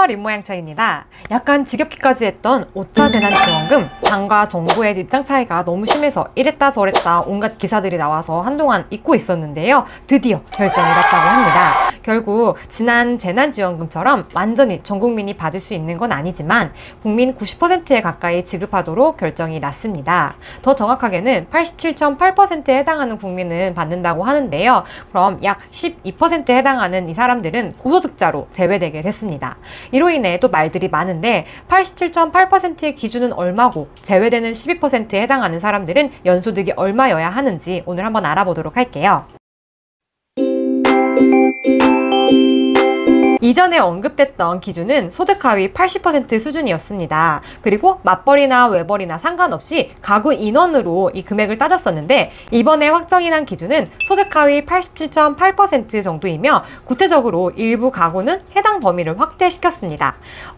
안녕하세요, 림모양차입니다. 약간 지겹기까지 했던 5차 재난지원금, 당과 정부의 입장 차이가 너무 심해서 이랬다 저랬다 온갖 기사들이 나와서 한동안 잊고 있었는데요. 드디어 결정이 났다고 합니다. 결국 지난 재난지원금처럼 완전히 전 국민이 받을 수 있는 건 아니지만 국민 90%에 가까이 지급하도록 결정이 났습니다. 더 정확하게는 87.8%에 해당하는 국민은 받는다고 하는데요. 그럼 약 12%에 해당하는 이 사람들은 고소득자로 제외되게 됐습니다. 이로 인해 또 말들이 많은데 87.8%의 기준은 얼마고 제외되는 12%에 해당하는 사람들은 연소득이 얼마여야 하는지 오늘 한번 알아보도록 할게요. 이전에 언급됐던 기준은 소득 하위 80% 수준이었습니다. 그리고 맞벌이나 외벌이나 상관없이 가구 인원으로 이 금액을 따졌었는데 이번에 확정이 난 기준은 소득 하위 87.8% 정도이며 구체적으로 일부 가구는 해당 범위를 확대시켰습니다.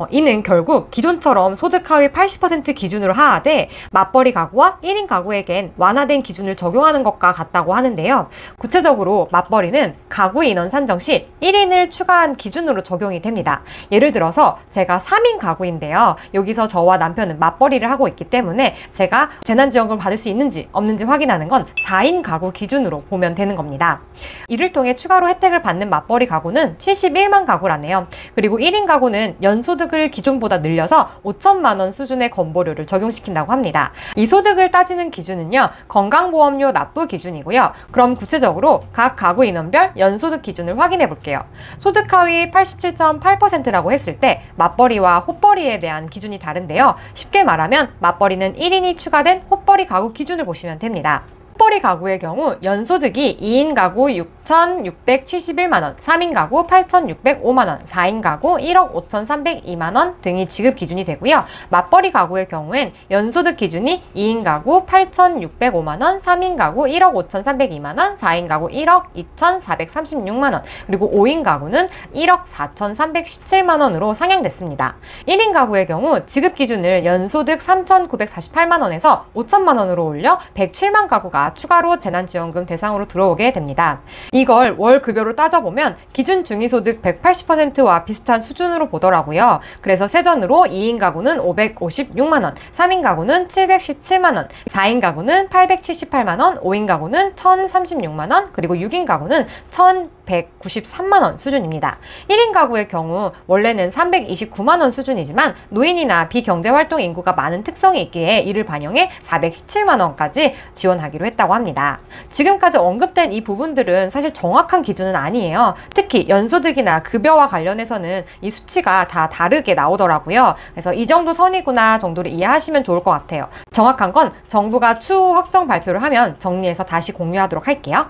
이는 결국 기존처럼 소득 하위 80% 기준으로 하되 맞벌이 가구와 1인 가구에겐 완화된 기준을 적용하는 것과 같다고 하는데요. 구체적으로 맞벌이는 가구 인원 산정 시 1인을 추가한 기준으로 적용이 됩니다. 예를 들어서 제가 3인 가구인데요. 여기서 저와 남편은 맞벌이를 하고 있기 때문에 제가 재난지원금을 받을 수 있는지 없는지 확인하는 건 4인 가구 기준으로 보면 되는 겁니다. 이를 통해 추가로 혜택을 받는 맞벌이 가구는 71만 가구라네요. 그리고 1인 가구는 연소득을 기존보다 늘려서 5천만 원 수준의 건보료를 적용시킨다고 합니다. 이 소득을 따지는 기준은요. 건강보험료 납부 기준이고요. 그럼 구체적으로 각 가구 인원별 연소득 기준을 확인해 볼게요. 소득 하위 87.8%라고 했을 때 맞벌이와 호벌이에 대한 기준이 다른데요. 쉽게 말하면 맞벌이는 1인이 추가된 호벌이 가구 기준을 보시면 됩니다. 호벌이 가구의 경우 연소득이 2인 가구 6,671만원, 3인 가구 8,605만원, 4인 가구 1억 5,302만원 등이 지급 기준이 되고요. 맞벌이 가구의 경우엔 연소득 기준이 2인 가구 8,605만원, 3인 가구 1억 5,302만원, 4인 가구 1억 2,436만원, 그리고 5인 가구는 1억 4,317만원으로 상향됐습니다. 1인 가구의 경우 지급 기준을 연소득 3,948만원에서 5천만원으로 올려 107만 가구가 추가로 재난지원금 대상으로 들어오게 됩니다. 이걸 월 급여로 따져보면 기준 중위소득 180%와 비슷한 수준으로 보더라고요. 그래서 세전으로 2인 가구는 556만원, 3인 가구는 717만원, 4인 가구는 878만원, 5인 가구는 1036만원, 그리고 6인 가구는 1193만원 수준입니다. 1인 가구의 경우 원래는 329만원 수준이지만 노인이나 비경제활동 인구가 많은 특성이 있기에 이를 반영해 417만원까지 지원하기로 했다고 합니다. 지금까지 언급된 이 부분들은 사실 정확한 기준은 아니에요. 특히 연소득이나 급여와 관련해서는 이 수치가 다 다르게 나오더라고요. 그래서 이 정도 선이구나 정도를 이해하시면 좋을 것 같아요. 정확한 건 정부가 추후 확정 발표를 하면 정리해서 다시 공유하도록 할게요.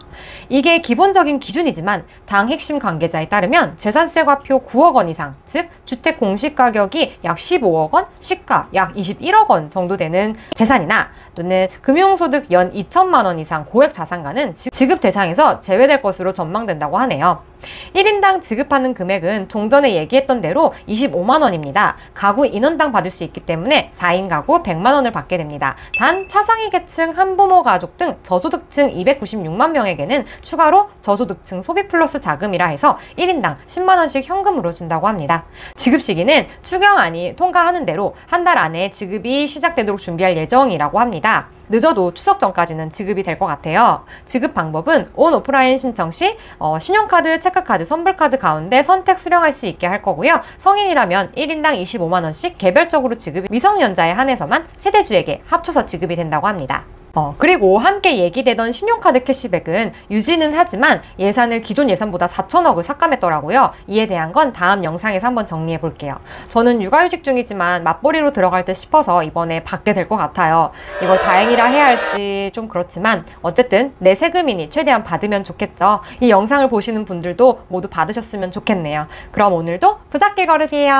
이게 기본적인 기준이지만 당 핵심 관계자에 따르면 재산세과표 9억 원 이상, 즉 주택 공시가격이 약 15억 원, 시가 약 21억 원 정도 되는 재산이나 또는 금융소득 연 2천만 원 이상 고액 자산가는 지급 대상에서 제외될 것으로 전망된다고 하네요. 1인당 지급하는 금액은 종전에 얘기했던 대로 25만 원입니다. 가구 인원당 받을 수 있기 때문에 4인 가구 100만 원을 받게 됩니다. 단 차상위 계층, 한부모 가족 등 저소득층 296만 명에게는 추가로 저소득층 소비 플러스 자금이라 해서 1인당 10만 원씩 현금으로 준다고 합니다. 지급 시기는 추경안이 통과하는 대로 한 달 안에 지급이 시작되도록 준비할 예정이라고 합니다. 늦어도 추석 전까지는 지급이 될 것 같아요. 지급 방법은 온 오프라인 신청 시 신용카드, 체크카드, 선불카드 가운데 선택 수령할 수 있게 할 거고요. 성인이라면 1인당 25만 원씩 개별적으로 지급이 미성년자에 한해서만 세대주에게 합쳐서 지급이 된다고 합니다. 그리고 함께 얘기되던 신용카드 캐시백은 유지는 하지만 예산을 기존 예산보다 4천억을 삭감했더라고요. 이에 대한 건 다음 영상에서 한번 정리해 볼게요. 저는 육아휴직 중이지만 맞벌이로 들어갈 듯 싶어서 이번에 받게 될 것 같아요. 이걸 다행이라 해야 할지 좀 그렇지만 어쨌든 내 세금이니 최대한 받으면 좋겠죠. 이 영상을 보시는 분들도 모두 받으셨으면 좋겠네요. 그럼 오늘도 부잣길 걸으세요.